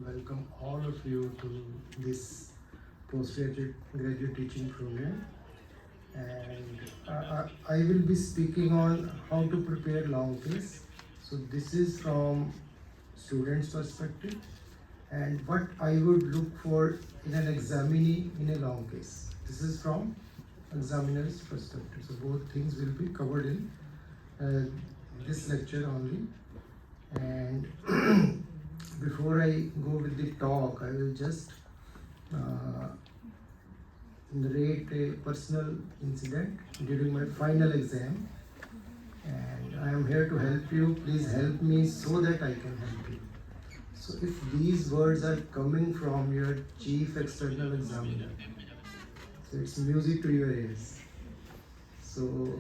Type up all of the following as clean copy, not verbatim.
welcome all of you to this postgraduate teaching program. And I will be speaking on how to prepare long case. So this is from students' perspective and what I would look for in an examinee in a long case. This is from examiner's perspective. So both things will be covered in this lecture only. And before I go with the talk, I will just narrate a personal incident during my final exam. And I am here to help you. Please help me so that I can help you. So if these words are coming from your chief external examiner, so it's music to your ears. So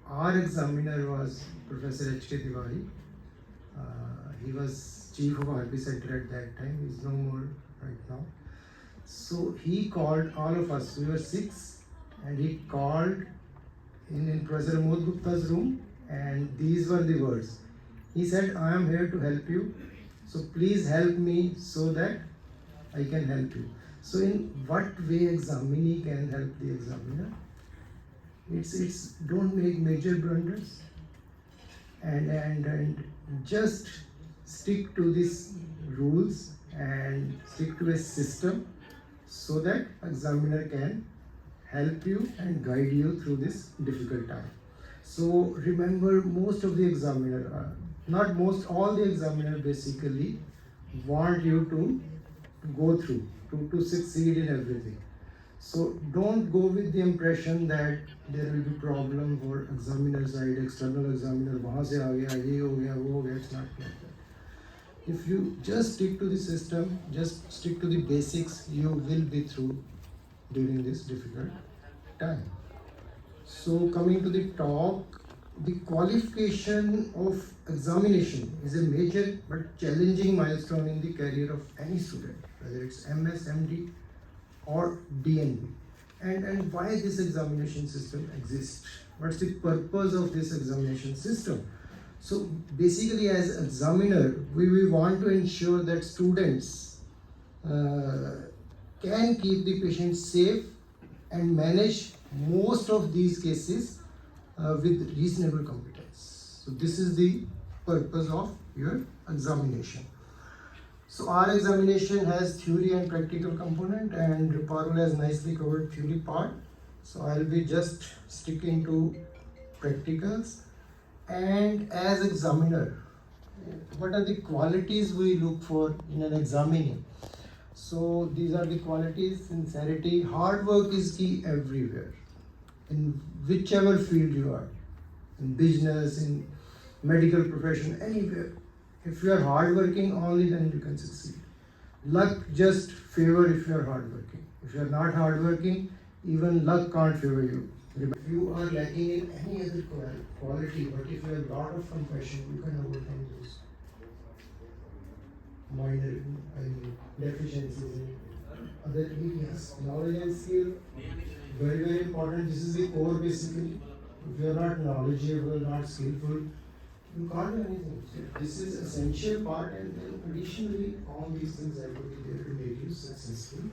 our examiner was Professor H.K. Tiwari. He was chief of RP Center at that time. He's no more right now. So he called all of us. We were 6, and he called in Professor Amod Gupta's room, and these were the words. He said, "I am here to help you. So please help me so that I can help you." So in what way examinee can help the examiner? It's don't make major blunders and just stick to these rules and stick to a system so that examiner can help you and guide you through this difficult time. So remember, most of the examiner, not most, all the examiner basically want you to go through, to succeed in everything. So don't go with the impression that there will be problem for examiner side, external examiner, वहाँ से आ गया, ये हो गया, वो हो गया. It's not like that. If you just stick to the system, just stick to the basics, you will be through during this difficult time. So coming to the talk, the qualification of examination is a major but challenging milestone in the career of any student, whether it's MS, MD or DNB. And why this examination system exists? What's the purpose of this examination system? So basically, as examiner, we want to ensure that students can keep the patient safe and manage most of these cases with reasonable competence. So this is the purpose of your examination. So our examination has theory and practical component, and Parul has nicely covered theory part. So I'll be just sticking to practicals. And as examiner, what are the qualities we look for in an examiner? So these are the qualities: sincerity, hard work is key everywhere, in whichever field you are, in business, in medical profession, anywhere. If you are hardworking, only then you can succeed. Luck just favor if you are hardworking. If you are not hardworking, even luck can't favor you. If you are lacking in any other quality, but if you have a lot of compassion, you can overcome those minor deficiencies in other areas. Knowledge and skill, very, very important. This is the core basically. If you are not knowledgeable, not skillful, you can't do anything. So this is essential part, and then additionally, all these things are going to be there to make you successful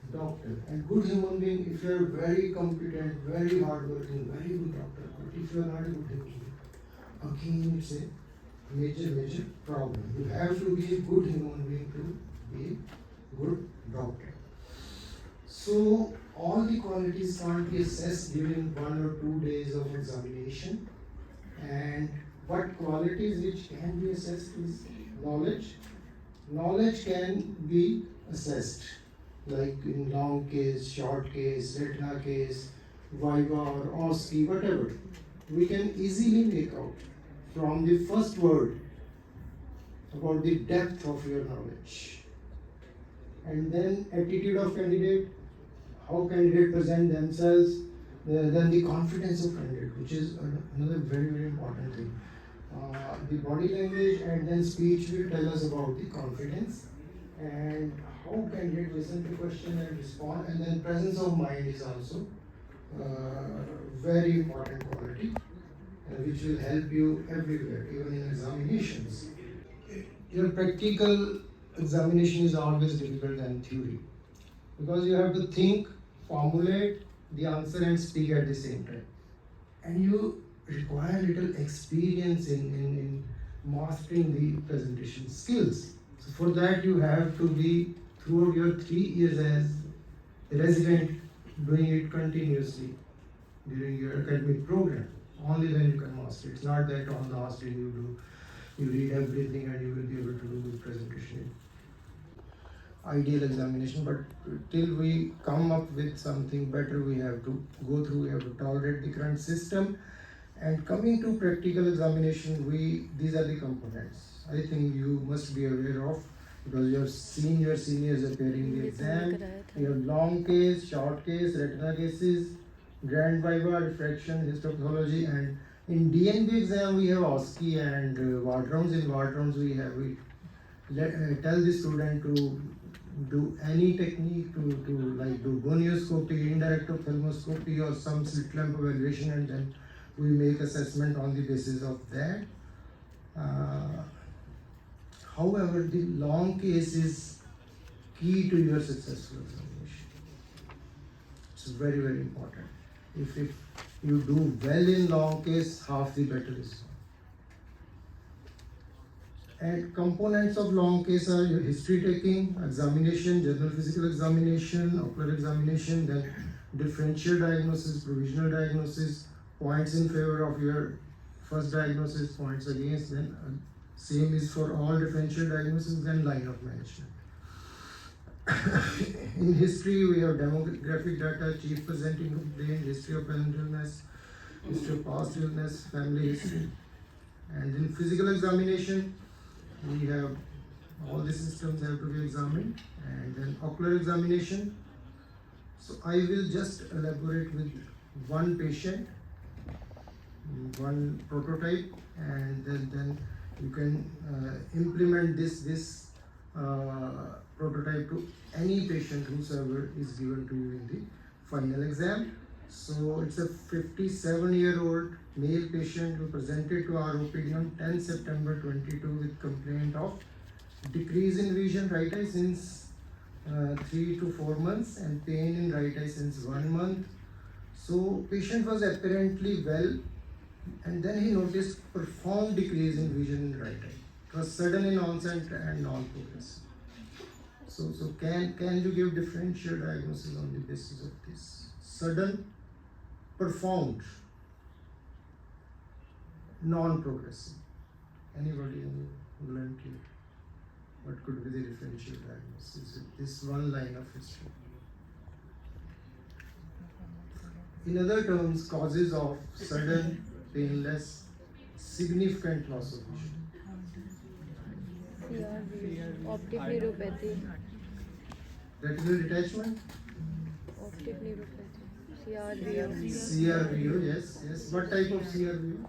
doctor and good human being. If you are very competent, very hardworking, very good doctor, but if you are not a good human being, again it's a major problem. You have to be a good human being to be a good doctor. So all the qualities can't be assessed during 1 or 2 days of examination. And what qualities which can be assessed is knowledge. Knowledge can be assessed, like in long case, short case, retina case, Viva or OSCE, whatever. We can easily make out from the first word about the depth of your knowledge. And then attitude of candidate, how candidate present themselves, then the confidence of candidate, which is another very important thing. The body language and then speech will tell us about the confidence, and how candidate listen to question and respond, and then presence of mind is also very important quality, which will help you everywhere, even in examinations. Your practical examination is always difficult than theory because you have to think, formulate the answer, and speak at the same time. And you require little experience in mastering the presentation skills. So for that you have to be throughout your 3 years as a resident doing it continuously during your academic program. Only then you can master. It's not that on the last day you read everything and you will be able to do the presentation. Ideal examination, but till we come up with something better, we have to go through, we have to tolerate the current system. And coming to practical examination, these are the components I think you must be aware of because you have seen your seniors appearing in the exam. You have long case, short case, retina cases, grand viva, refraction, histopathology, and in DNB exam we have OSCE and ward rounds. In ward rounds we tell the student to do any technique to like do gonioscopy, indirect ophthalmoscopy or some slit lamp evaluation, and then we make assessment on the basis of that. However, the long case is key to your successful examination. It's very, very important. If you do well in long case, half the battle is won. And components of long case are your history taking, examination, general physical examination, ocular examination, then differential diagnosis, provisional diagnosis, points in favor of your first diagnosis, points against, then same is for all differential diagnosis, then line of management. In history, we have demographic data, chief presenting complaint, history of present illness, history of past illness, family history. And in physical examination, we have all the systems have to be examined, and then ocular examination. So I will just elaborate with one patient, one prototype, and then you can implement this prototype to any patient whosoever is given to you in the final exam. So it's a 57-year-old male patient who presented to our OPD on 10 September 22 with complaint of decrease in vision right eye since 3 to 4 months and pain in right eye since 1 month. So patient was apparently well, and then he noticed profound decrease in vision in right eye. It was sudden in onset and non-progressive. So can you give differential diagnosis on the basis of this? Sudden, profound, non-progressive. Anybody volunteer? What could be the differential diagnosis with this one line of history? In other terms, causes of sudden, painless, significant loss of vision. Optic neuropathy. Retinal detachment? Optic neuropathy. CRVO, yes. What type of CRVO?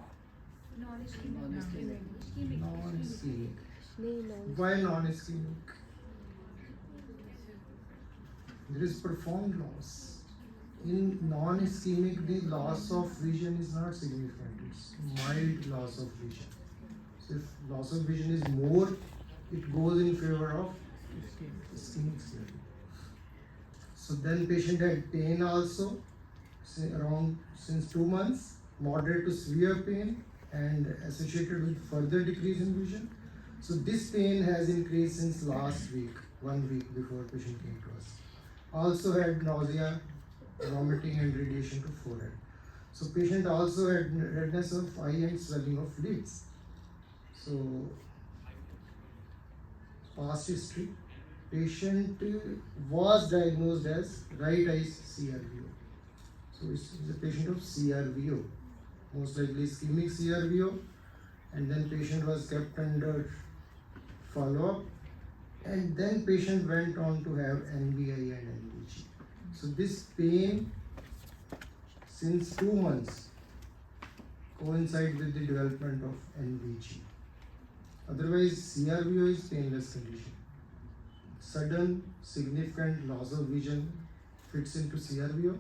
Non-ischemic. Non-ischemic. Why non-ischemic? There is profound loss. In non-ischemic, the loss of vision is not significant. It's mild loss of vision. So if loss of vision is more, it goes in favor of ischemic CRVO. So then patient had pain also, since 2 months, moderate to severe pain and associated with further decrease in vision. So this pain has increased since last week, 1 week before patient came to us. Also had nausea, vomiting and radiation to forehead. So patient also had redness of eye and swelling of lids. So past history, patient was diagnosed as right eye CRVO. So it's a patient of CRVO, most likely ischemic CRVO, and then patient was kept under follow-up, and then patient went on to have NBI and NVG. So this pain since 2 months coincide with the development of NVG. Otherwise, CRVO is painless condition. Sudden, significant loss of vision fits into CRVO.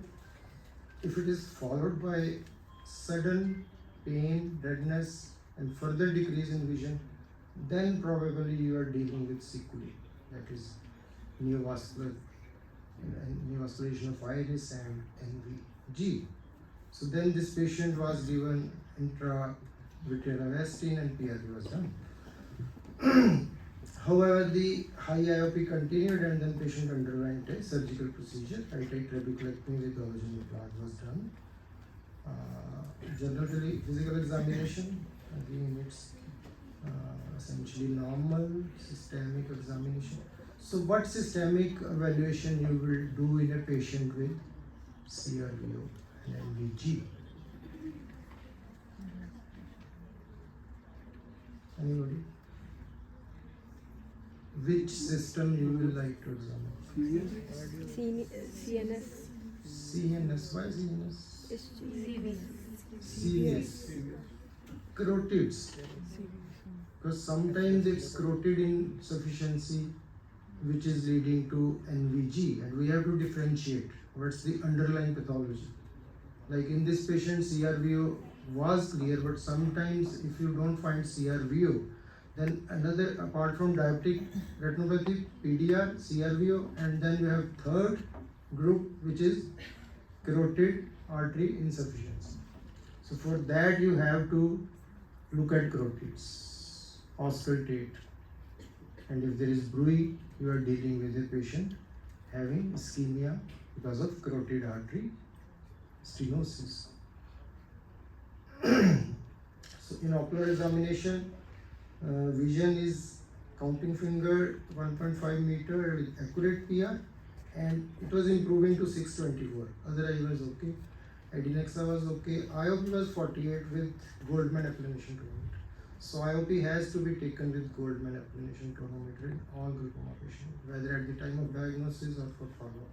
If it is followed by sudden pain, redness, and further decrease in vision, then probably you are dealing with sequelae. that is neovascular, neovascularization of iris and NVG. So then this patient was given intravitreal Avastin and PRP was done. However, the high IOP continued and then patient underwent a surgical procedure, right-eye trabeculectomy with original plug was done. Generally, physical examination, again it's essentially normal systemic examination. So what systemic evaluation you will do in a patient with CRVO and NVG? Anybody? Which system you will like to examine? CNS. CNS, why CNS? CV. CNS. Carotids. Because sometimes it's carotid insufficiency which is leading to NVG, and we have to differentiate what's the underlying pathology. Like in this patient, CRVO was clear, but sometimes if you don't find CRVO, then another, apart from diabetic retinopathy, PDR, CRVO, and then you have third group which is carotid artery insufficiency. So for that you have to look at carotids, auscultate, and if there is bruit, you are dealing with a patient having ischemia because of carotid artery stenosis. So in ocular examination, vision is counting finger 1.5 meter with accurate PR, and it was improving to 624. Other eye was okay. Adinexa was okay. IOP was 48 with Goldman applanation tonometer. So IOP has to be taken with Goldman applanation tonometer in all glaucoma patients, whether at the time of diagnosis or for follow-up.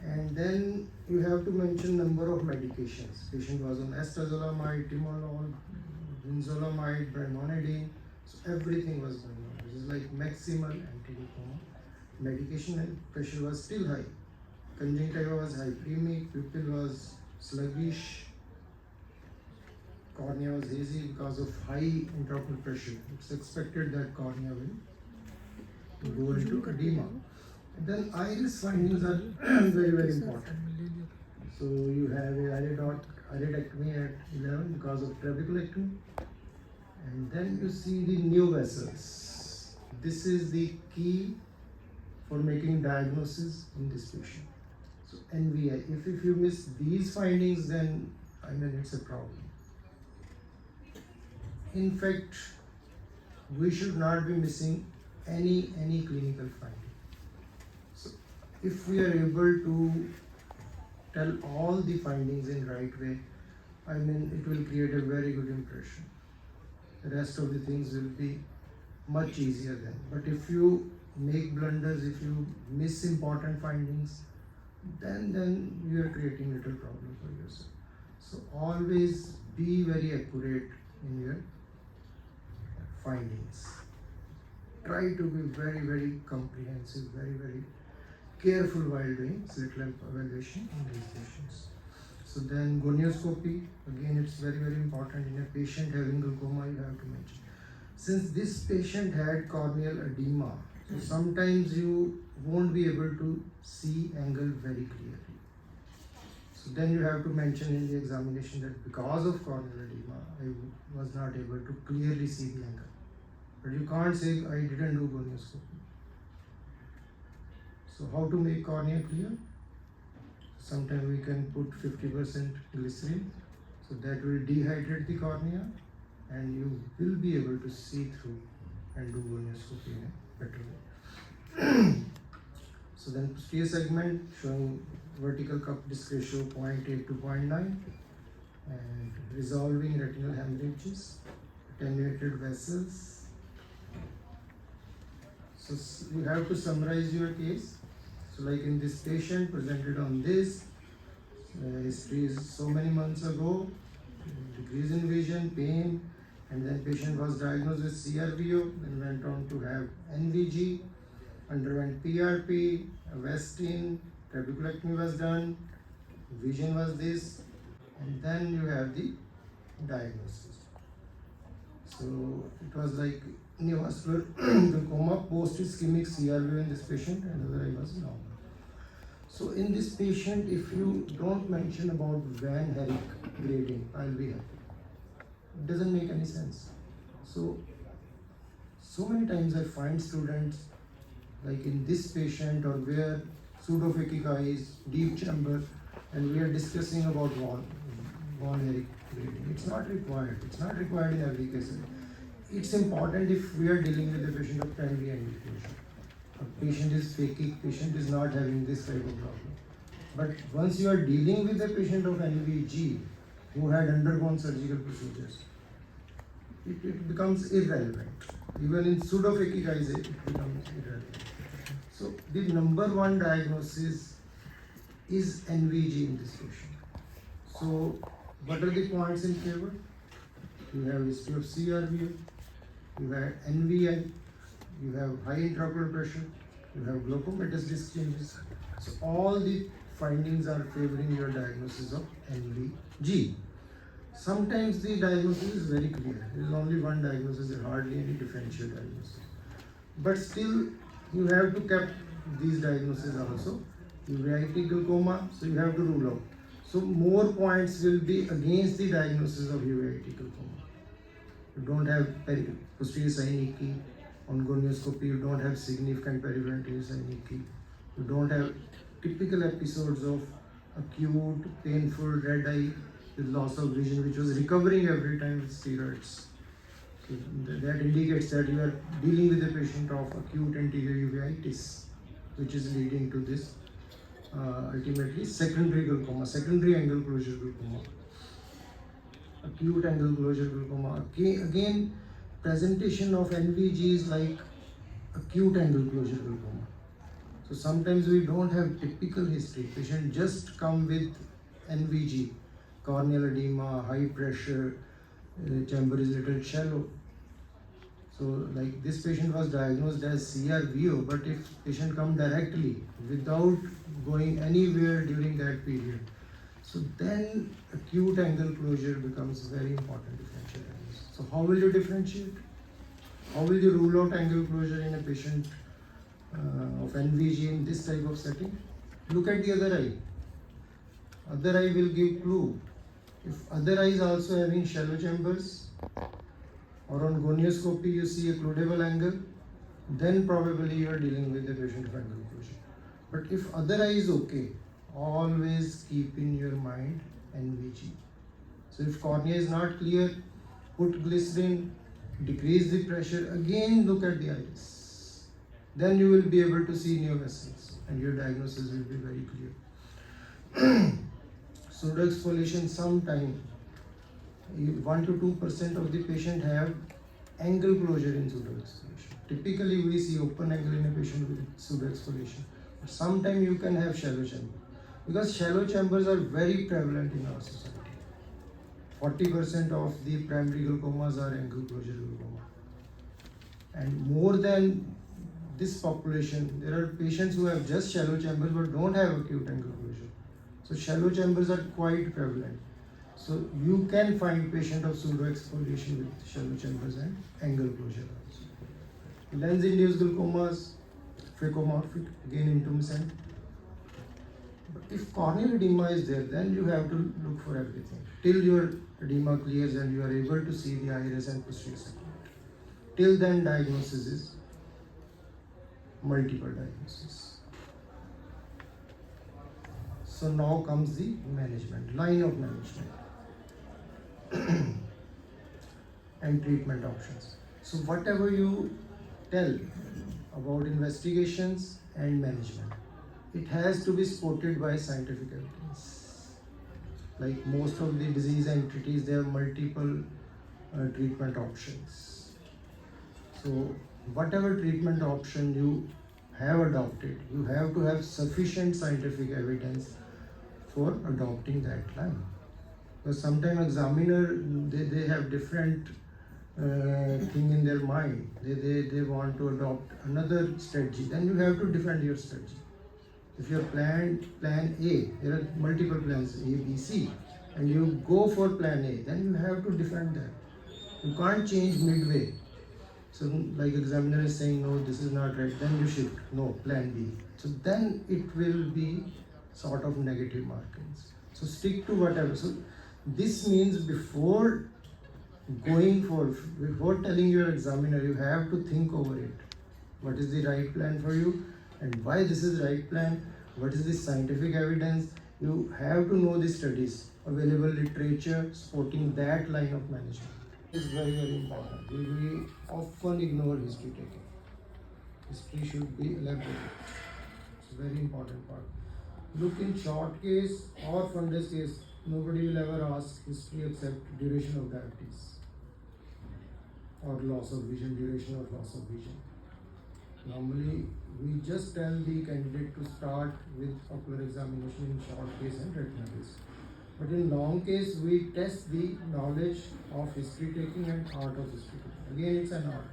And then you have to mention number of medications. Patient was on astazolamide, timolol, brinzolamide, brimonidine. So everything was going on. This is like maximal anti-glaucoma medication, and pressure was still high. Conjunctiva was hyperemic, pupil was sluggish, cornea was hazy because of high intraocular pressure. It's expected that cornea will go into edema. And then iris findings are very, very important. So you have a iridectomy at 11 because of trabeculectomy. And then you see the new vessels. This is the key for making diagnosis in this patient. So NVI, if you miss these findings, then I mean it's a problem. In fact, we should not be missing any clinical finding. So if we are able to tell all the findings in right way, I mean it will create a very good impression. The rest of the things will be much easier then. But if you make blunders, if you miss important findings, then you are creating little problem for yourself. So always be very accurate in your findings. Try to be very comprehensive, very careful while doing slit lamp evaluation in these patients. So then gonioscopy, again it's very important in a patient having glaucoma, you have to mention. Since this patient had corneal edema, so sometimes you won't be able to see angle very clearly. So then you have to mention in the examination that because of corneal edema, I was not able to clearly see the angle. But you can't say I didn't do gonioscopy. So how to make cornea clear? Sometimes we can put 50% glycerin, so that will dehydrate the cornea and you will be able to see through and do gonioscopy in a better way. So then posterior segment showing vertical cup disc ratio 0.8 to 0.9 and resolving retinal hemorrhages, attenuated vessels. So you have to summarize your case. So like in this patient presented on this, history is so many months ago, decrease in vision, pain, and then patient was diagnosed with CRVO, then went on to have NVG, underwent PRP, Avastin, trabeculectomy was done, vision was this, and then you have the diagnosis. So it was like neovascular glaucoma, post-ischemic CRV in this patient, and other eye was normal. So in this patient, if you don't mention about Van Herrick grading, I'll be happy. It doesn't make any sense. So many times I find students, like in this patient, or where pseudophakic eyes, deep chamber, and we are discussing about Van Herrick grading. It's not required. It's not required in every case. It's important if we are dealing with a patient of primary angle closure. A patient is phakic, patient is not having this type of problem. But once you are dealing with a patient of NVG who had undergone surgical procedures, it becomes irrelevant. Even in pseudophakic eyes, it becomes irrelevant. So the number one diagnosis is NVG in this patient. So what are the points in favor? You have history of CRVO, you have NVI, you have high intraocular pressure, you have glaucomatous disc changes. So all the findings are favoring your diagnosis of NVG. Sometimes the diagnosis is very clear. There is only one diagnosis, there is hardly any differential diagnosis. But still, you have to keep these diagnoses also. Uveitic glaucoma, so you have to rule out. So more points will be against the diagnosis of uveitic glaucoma. You don't have posterior synechiae. On gonioscopy, you don't have significant periventral synechiae. You don't have typical episodes of acute, painful red eye with loss of vision, which was recovering every time with steroids. So that indicates that you are dealing with a patient of acute anterior uveitis, which is leading to this ultimately secondary glaucoma, secondary angle closure glaucoma, acute angle closure glaucoma. Again, presentation of NVG is like acute angle closure glaucoma. So sometimes we don't have typical history. Patient just come with NVG, corneal edema, high pressure, chamber is little shallow. So like this patient was diagnosed as CRVO, but if patient come directly without going anywhere during that period, so then acute angle closure becomes very important differential diagnosis. So how will you differentiate? How will you rule out angle closure in a patient of NVG in this type of setting? Look at the other eye. Other eye will give clue. If other eye is also having shallow chambers, or on gonioscopy you see a occludable angle, then probably you are dealing with a patient of angle closure. But if other eye is okay, always keep in your mind NVG. So if cornea is not clear, put glycerin, decrease the pressure, again look at the iris. Then you will be able to see new vessels and your diagnosis will be very clear. Pseudoexfoliation, sometime 1 to 2% of the patient have angle closure in pseudoexfoliation. Typically we see open angle in a patient with pseudoexfoliation. But sometimes you can have shallow chamber, because shallow chambers are very prevalent in our society. 40% of the primary glaucomas are angle closure glaucoma. And more than this population, there are patients who have just shallow chambers but don't have acute angle closure. So shallow chambers are quite prevalent. So you can find patient of pseudoexfoliation with shallow chambers and angle closure also. Lens-induced glaucomas, phacomorphic, again intumescent. But if corneal edema is there, then you have to look for everything till your edema clears and you are able to see the iris and posterior segment. Till then, diagnosis is multiple diagnosis. So now comes the management, line of management and treatment options. So whatever you tell about investigations and management, it has to be supported by scientific evidence. Like most of the disease entities, there are multiple treatment options. So whatever treatment option you have adopted, you have to have sufficient scientific evidence for adopting that line. Because sometimes examiner, they have different thing in their mind. They want to adopt another strategy. Then you have to defend your strategy. If your plan A, there are multiple plans A, B, C, and you go for plan A, then you have to defend that. You can't change midway. So like examiner is saying no, this is not right, then you shift, no, plan B. So then it will be sort of negative markings. So stick to whatever. So this means before going for, before telling your examiner, you have to think over it. What is the right plan for you and why this is right plan? What is the scientific evidence? You have to know the studies, available literature supporting that line of management. It's very important. We often ignore history taking. History should be elaborated. It's a very important part. Look, in short case or fundus case, nobody will ever ask history except duration of diabetes or loss of vision, duration of loss of vision. Normally, we just tell the candidate to start with ocular examination in short case and retinal case. But in long case, we test the knowledge of history taking and art of history taking. Again, it's an art.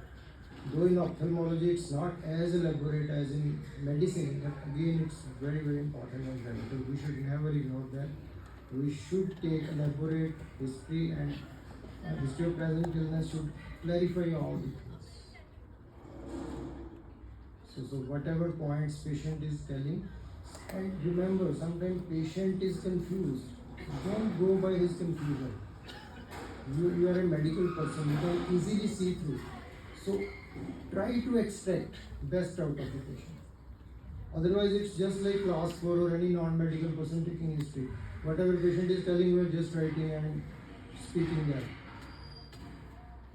Though in ophthalmology, it's not as elaborate as in medicine, but again, it's very important and relevant. We should never ignore that. We should take elaborate history, and history of present illness should clarify all the things. So whatever points patient is telling, and remember, sometimes patient is confused. Don't go by his confusion. You are a medical person, you can easily see through. So try to extract best out of the patient. Otherwise, it's just like class 4 or any non-medical person taking history. Whatever patient is telling, you are just writing and speaking that.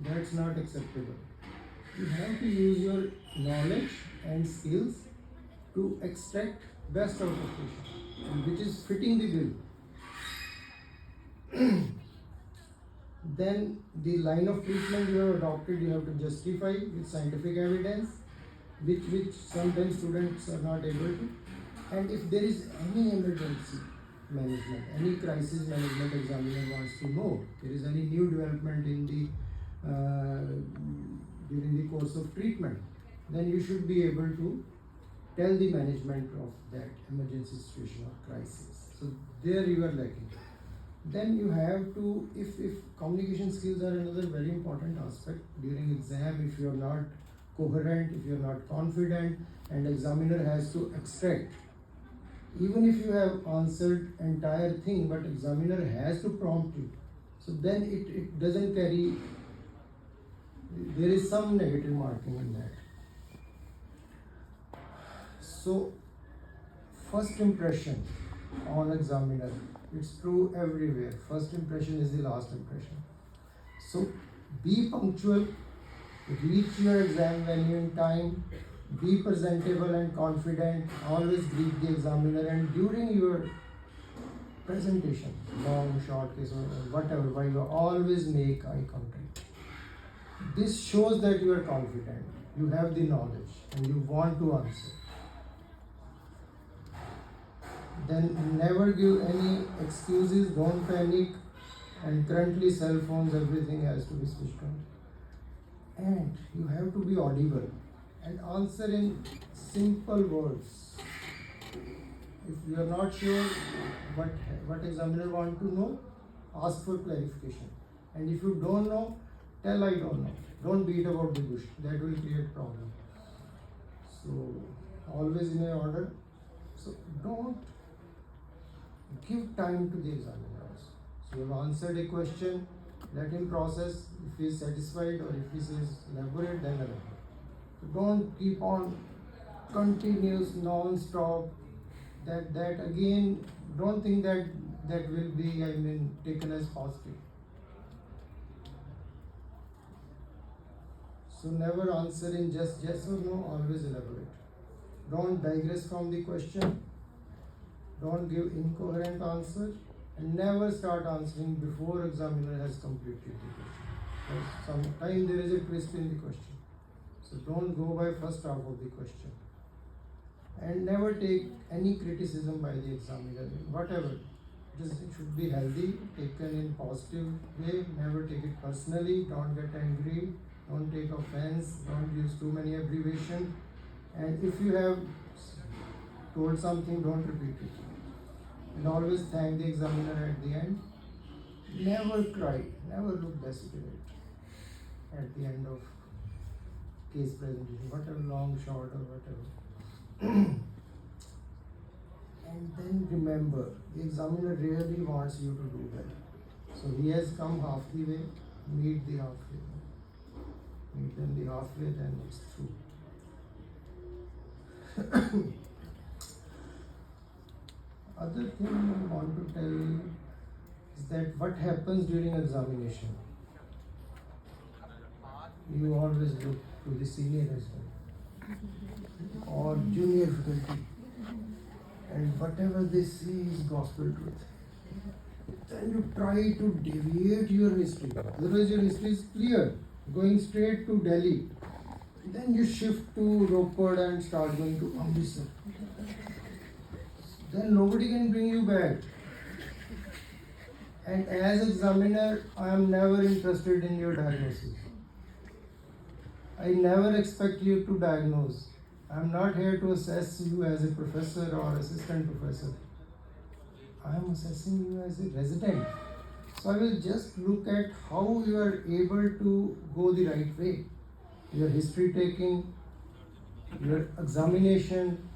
That's not acceptable. You have to use your knowledge and skills to extract best out of patient, which is fitting the bill. Then the line of treatment you have adopted, you have to justify with scientific evidence, which sometimes students are not able to. And if there is any emergency management, any crisis management examiner wants to know, there is any new development in the during the course of treatment, then you should be able to tell the management of that emergency situation or crisis. So there you are lacking. Then you have to, if communication skills are another very important aspect during exam, if you are not coherent, if you are not confident, and examiner has to extract, even if you have answered entire thing, but examiner has to prompt you, so then it doesn't carry, there is some negative marking in that. So first impression on examiner, it's true everywhere. First impression is the last impression. So be punctual, reach your exam venue in time, be presentable and confident, always greet the examiner, and during your presentation, long, short case or whatever, why you always make eye contact. This shows that you are confident, you have the knowledge and you want to answer. Then never give any excuses, don't panic, and currently cell phones, everything has to be switched on. And you have to be audible and answer in simple words. If you are not sure what examiner want to know, ask for clarification. And if you don't know, tell I don't know. Don't beat about the bush, that will create problem. So always in a order. So don't give time to the examiner also. So you have answered a question, let him process. If he is satisfied or if he says elaborate, then elaborate. So don't keep on continuous non-stop. That again, don't think that will be taken as positive. So never answer in just yes or no, always elaborate. Don't digress from the question. Don't give incoherent answer, and never start answering before examiner has completed the question. Sometimes there is a twist in the question. So don't go by first half of the question. And never take any criticism by the examiner, whatever. It should be healthy, taken in positive way, never take it personally, don't get angry, don't take offense, don't use too many abbreviations. And if you have told something, don't repeat it. And always thank the examiner at the end. Never cry, never look desperate at the end of case presentation, whatever, long, short, or whatever. And then remember, the examiner really wants you to do well. So he has come half the way, meet the halfway. Meet them the halfway, then it's through. Other thing I want to tell you is that what happens during examination. You always look to the senior as well, or junior faculty, and whatever they see is gospel truth. Then you try to deviate your history. Otherwise, your history is clear, going straight to Delhi. Then you shift to Ropar and start going to Amritsar. Then nobody can bring you back. And as examiner, I am never interested in your diagnosis. I never expect you to diagnose. I am not here to assess you as a professor or assistant professor. I am assessing you as a resident. So I will just look at how you are able to go the right way. Your history taking, your examination,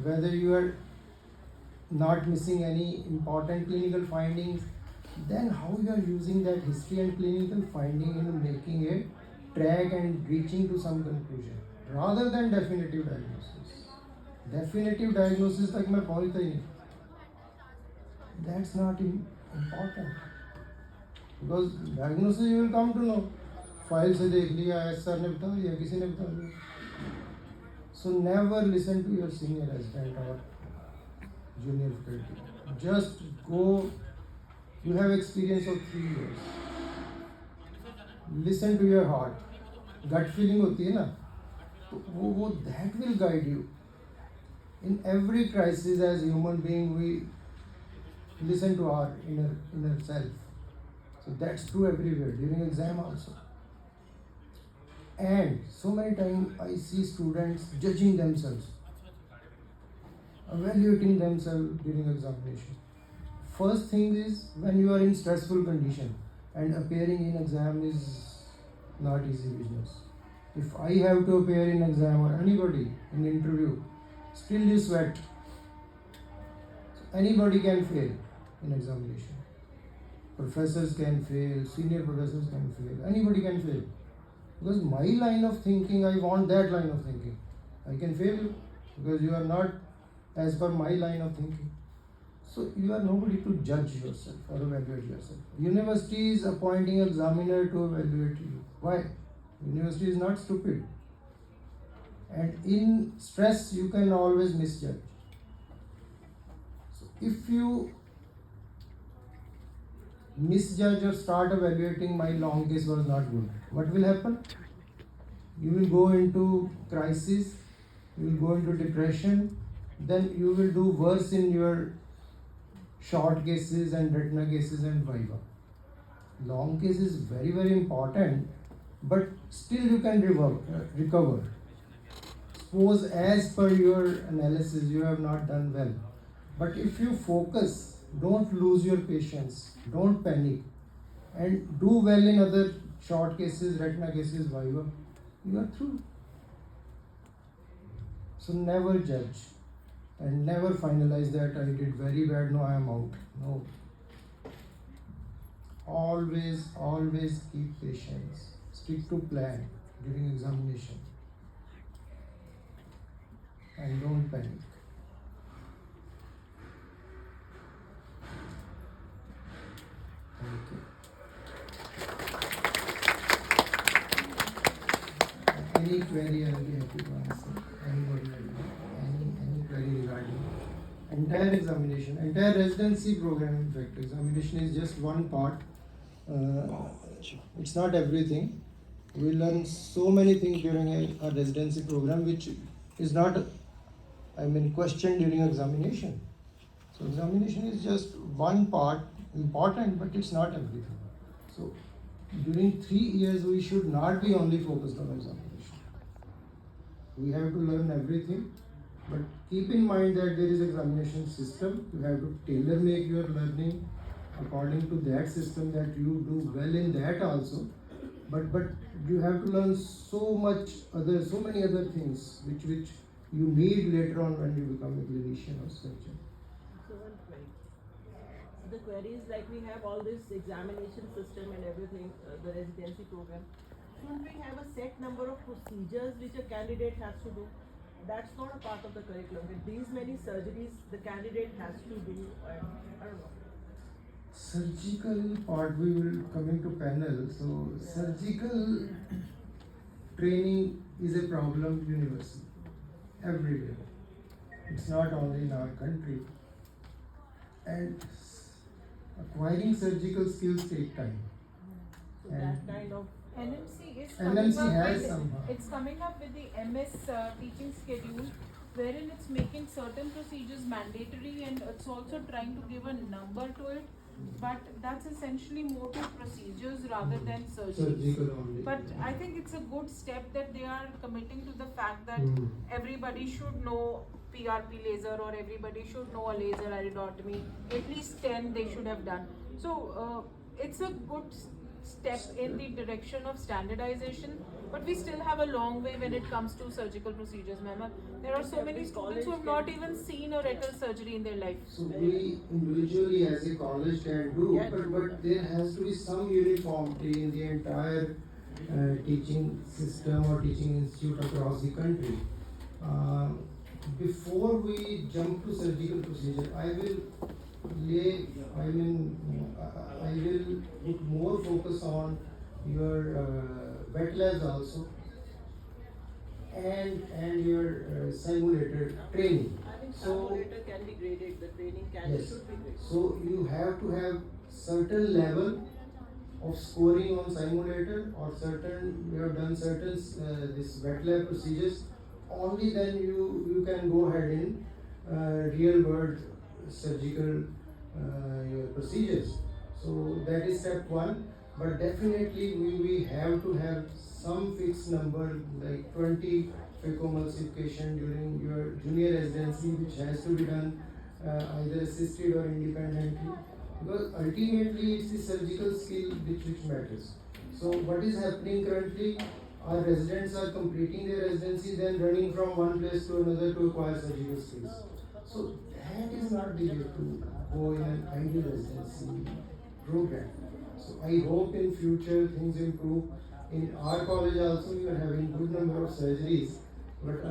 whether you are not missing any important clinical findings, then how you are using that history and clinical finding in making a track and reaching to some conclusion, rather than definitive diagnosis. Definitive diagnosis like मैं बोलता ही नहीं. That's not important. Because diagnosis you will come to know. File से देख लिया, sir ने बता दिया, किसी ने बता दिया. So never listen to your senior resident or junior faculty. Just go. You have experience of 3 years. Listen to your heart. Gut feeling होती है ना, तो वो that will guide you. In every crisis, as human being, we listen to our inner self. So that's true everywhere, during exam also. And so many times I see students judging themselves, evaluating themselves during examination. First thing is, when you are in stressful condition and appearing in exam is not easy business. If I have to appear in exam or anybody in interview, still you sweat. So anybody can fail in examination. Professors can fail, senior professors can fail, anybody can fail. Because my line of thinking, I want that line of thinking. I can fail you because you are not as per my line of thinking. So you are nobody to judge yourself or evaluate yourself. University is appointing examiner to evaluate you. Why? University is not stupid. And in stress, you can always misjudge. So if you misjudge or start evaluating, my long case was not good, what will happen? You will go into crisis, you will go into depression, then you will do worse in your short cases and retina cases and viva. Long case is very, very important, but still you can recover. Suppose as per your analysis you have not done well, but if you focus, don't lose your patience, don't panic, and do well in other short cases, retina cases, viva, you are through. So never judge and never finalize that I did very bad, no, I am out. No. Always keep patience. Stick to plan during examination. And don't panic. Thank you. Any query I will be happy to answer. Anybody any query regarding entire examination, entire residency program. In fact, examination is just one part. It's not everything. We learn so many things during a residency program, which is not, questioned during examination. So examination is just one part, important, but it's not everything. So during 3 years, we should not be only focused on examination. We have to learn everything, but keep in mind that there is examination system. You have to tailor make your learning according to that system, that you do well in that also, but you have to learn so many other things which you need later on when you become a clinician or surgeon. So one query. So the query is like we have all this examination system and everything, the residency program. Shouldn't we have a set number of procedures which a candidate has to do? That's not a part of the curriculum. With these many surgeries, the candidate has to do, I don't know. Surgical part we will coming to panel. So surgical training is a problem universal, everywhere. It's not only in our country. And acquiring surgical skills take time. So that kind of NMC is NMC coming up has with, somehow. it's coming up with the MS teaching schedule, wherein it's making certain procedures mandatory and it's also trying to give a number to it. But that's essentially more to procedures rather than surgeries. Surgical only. But I think it's a good step that they are committing to the fact that everybody should know PRP laser or everybody should know a laser iridotomy. At least 10 they should have done. So it's a good step in the direction of standardization, but we still have a long way when it comes to surgical procedures, ma'am. There are so many students who have not even seen a retinal surgery in their life. So we individually as a college can do, but there has to be some uniformity in the entire teaching system or teaching institute across the country. Before we jump to surgical procedure, I will put more focus on your wet labs also and your simulator training. I think So simulator can be graded, the training yes, should be graded. so you have to have certain level of scoring on simulator or certain you have done certain this wet lab procedures. Only then you can go ahead in real world surgical your procedures. So that is step one. But definitely we have to have some fixed number like 20 phacoemulsification during your junior residency, which has to be done either assisted or independently, because ultimately it's the surgical skill which matters. So what is happening currently, our residents are completing their residency then running from one place to another to acquire surgical skills. So that is not the way to go in an ideal residency program. So I hope in future things improve. In our college also we are having good number of surgeries, but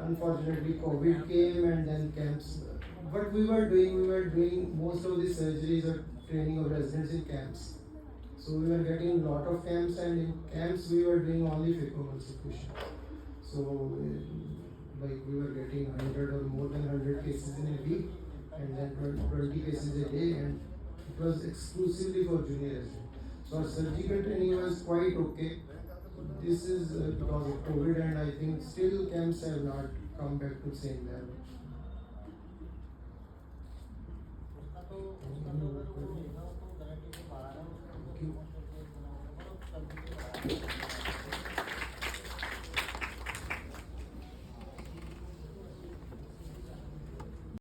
unfortunately COVID came and then camps. What we were doing most of the surgeries or training of residents in camps. So we were getting lot of camps, and in camps we were doing only phacoemulsification. So like we were getting 100 or more than 100 cases in a week, and then 20 cases a day, and it was exclusively for junior residents. So our surgical training was quite okay. This is because of COVID, and I think still camps have not come back to same level. Thank you.